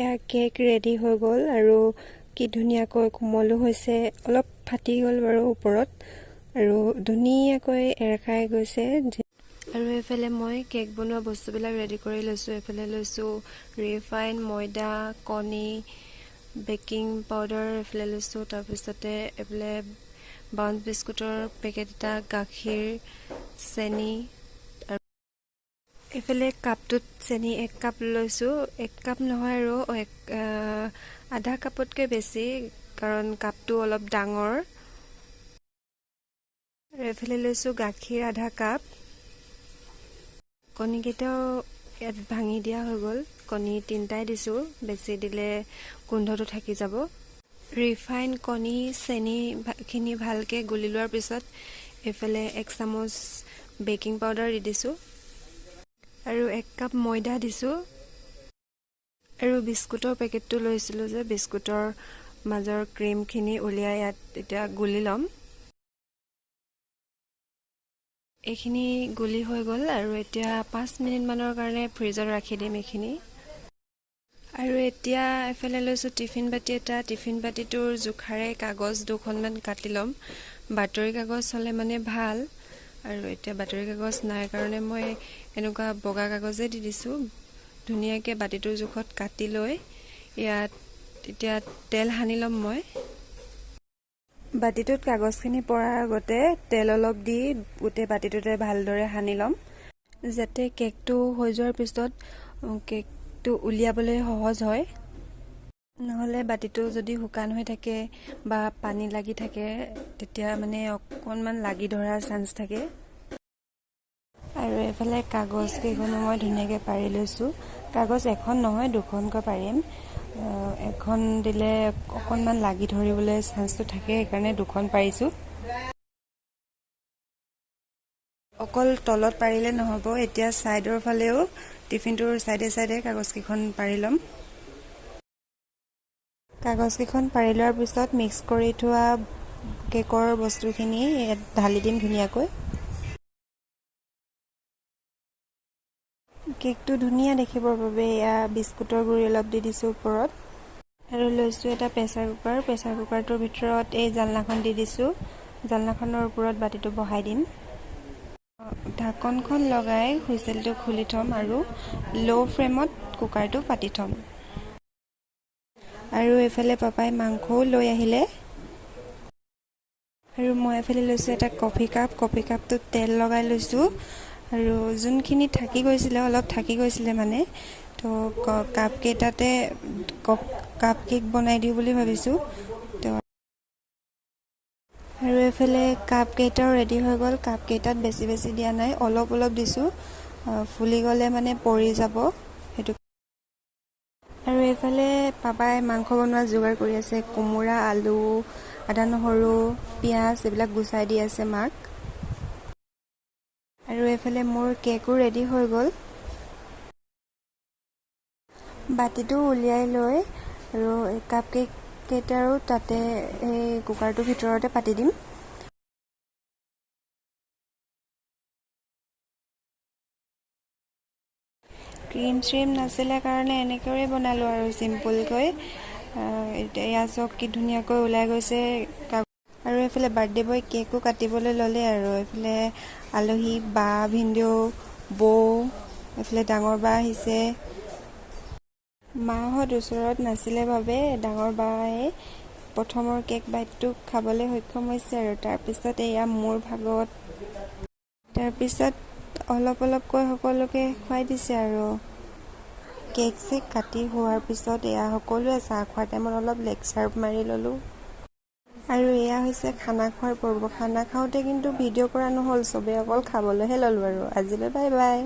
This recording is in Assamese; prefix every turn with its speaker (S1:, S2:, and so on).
S1: এয়া কেক ৰেডি হৈ গ'ল আৰু কি ধুনীয়াকৈ কোমলো হৈছে। অলপ ফাটি গ'ল বাৰু ওপৰত আৰু ধুনীয়াকৈ এৰ খাই গৈছে। আৰু এইফালে মই কেক বনোৱা বস্তুবিলাক ৰেডি কৰি লৈছোঁ। এইফালে লৈছোঁ ৰিফাইন, ময়দা, কণী, বেকিং পাউডাৰ এইফালে লৈছোঁ। তাৰপিছতে এইফালে বাউন্স বিস্কুটৰ পেকেট এটা, গাখীৰ, চেনি, আৰু এইফালে কাপটোত চেনি 1 কাপ লৈছোঁ। 1 কাপ নহয় আৰু আধা কাপতকৈ বেছি, কাৰণ কাপটো অলপ ডাঙৰ। আৰু এইফালে লৈছোঁ গাখীৰ আধা কাপ। কণীকেইটাও ইয়াত ভাঙি দিয়া হৈ গ'ল। কণী 3টাই দিছোঁ, বেছি দিলে গোন্ধটো থাকি যাব। ৰিফাইন, কণী, চেনিখিনি ভালকৈ গুলি লোৱাৰ পিছত এইফালে 1 চামুচ বেকিং পাউডাৰ দি দিছোঁ আৰু 1 কাপ ময়দা দিছোঁ। আৰু বিস্কুটৰ পেকেটটো লৈছিলোঁ যে, বিস্কুটৰ মাজৰ ক্ৰীমখিনি উলিয়াই ইয়াত এতিয়া গুলি ল'ম। এইখিনি গুলি হৈ গ'ল আৰু এতিয়া 5 মিনিটমানৰ কাৰণে ফ্ৰিজত ৰাখি দিম এইখিনি। আৰু এতিয়া এফালে লৈছোঁ টিফিন বাতি এটা। টিফিন বাতিটোৰ জোখাৰে কাগজ 2খনমান কাটি ল'ম। বাতৰি কাগজ হ'লে মানে ভাল, আৰু এতিয়া বাতৰি কাগজ নাই কাৰণে মই এনেকুৱা বগা কাগজে দি দিছোঁ। ধুনীয়াকৈ বাতিটোৰ জোখত কাটি লৈ ইয়াত এতিয়া তেল সানি ল'ম মই। বাতিটোত কাগজখিনি পৰাৰ আগতে তেল অলপ দি গোটেই বাতিটোতে ভালদৰে সানি ল'ম, যাতে কেকটো হৈ যোৱাৰ পিছত কেকটো উলিয়াবলৈ সহজ হয়। নহ'লে বাতিটো যদি শুকান হৈ থাকে বা পানী লাগি থাকে তেতিয়া মানে অকণমান লাগি ধৰাৰ চান্স থাকে। আৰু এইফালে কাগজ কেইখনো মই ধুনীয়াকৈ পাৰি লৈছোঁ। কাগজ 1খন নহয় 2খনকৈ পাৰিম। 1খন দিলে অকণমান লাগি ধৰিবলৈ চান্সটো থাকে, সেইকাৰণে 2খন পাৰিছোঁ। অকল তলত পাৰিলে নহ'ব, এতিয়া ছাইডৰ ফালেও টিফিনটোৰ ছাইডে ছাইডে কাগজকেইখন পাৰি ল'ম। কাগজকেইখন পাৰি লোৱাৰ পিছত মিক্স কৰি থোৱা কেকৰ বস্তুখিনি ইয়াত ঢালি দিম ধুনীয়াকৈ। কেকটো ধুনীয়া দেখিবৰ বাবে এয়া বিস্কুটৰ গুড়ি অলপ দি দিছোঁ ওপৰত। আৰু লৈছোঁ এটা প্ৰেছাৰ কুকাৰ। প্ৰেছাৰ কুকাৰটোৰ ভিতৰত এই জালনাখন দি দিছোঁ। জালনাখনৰ ওপৰত বাতিটো বহাই দিম। ঢাকনখন লগাই হুইচেলটো খুলি থ'ম আৰু ল' ফ্লেমত কুকাৰটো পাতি থ'ম। আৰু এইফালে পাপাই মাংসও লৈ আহিলে। আৰু মই এইফালে লৈছোঁ এটা কফি কাপ। কফি কাপটোত তেল লগাই লৈছোঁ আৰু যোনখিনি থাকি গৈছিলে, অলপ থাকি গৈছিলে মানে, তো কাপকেইটাতে কাপ কেক বনাই দিওঁ বুলি ভাবিছোঁ। আৰু এইফালে কাপকেইটাও ৰেডি হৈ গ'ল। কাপকেইটাত বেছি বেছি দিয়া নাই, অলপ অলপ দিছোঁ, ফুলি গ'লে মানে পৰি যাব সেইটো। আৰু এইফালে পাপাই মাংস বনোৱা যোগাৰ কৰি আছে। কোমোৰা, আলু, আদা, নহৰু, পিঁয়াজ এইবিলাক গুচাই দি আছে মাক। আৰু এইফালে মোৰ কেকো ৰেডি হৈ গ'ল। বাতিটো উলিয়াই লৈ আৰু কাপ কেককেইটাৰো তাতে এই কুকাৰটোৰ ভিতৰতে পাতি দিম। ক্ৰীম চ্ৰীম নাছিলে কাৰণে এনেকৈয়ে বনালোঁ আৰু চিম্পুলকৈ। এয়া চাওক কি ধুনীয়াকৈ ওলাই গৈছে। আৰু এইফালে বাৰ্থডে বয় কেকো কাটিবলৈ ল'লে। আৰু এইফালে আলহী বা, ভিনদেউ, বৌ, এইফালে ডাঙৰ বা আহিছে। মাহঁত ওচৰত নাছিলে বাবে ডাঙৰ বায়ে প্ৰথমৰ কেক বাইটটো খাবলৈ সক্ষম হৈছে। আৰু তাৰপিছত এয়া মোৰ ভাগত, তাৰপিছত অলপ অলপকৈ সকলোকে খুৱাই দিছে। আৰু কেক চেক কাটি হোৱাৰ পিছত এয়া সকলোৱে চাহ খোৱাৰ টাইমত অলপ লেগ চাৰ্ভ মাৰি ল'লোঁ। আৰু এয়া হৈছে খানা খোৱাৰ পৰ্ব। খানা খাওঁতে কিন্তু ভিডিঅ' কৰা নহ'ল, চবেই অকল খাবলৈহে ল'লোঁ। আৰু আজিলৈ বাই বাই।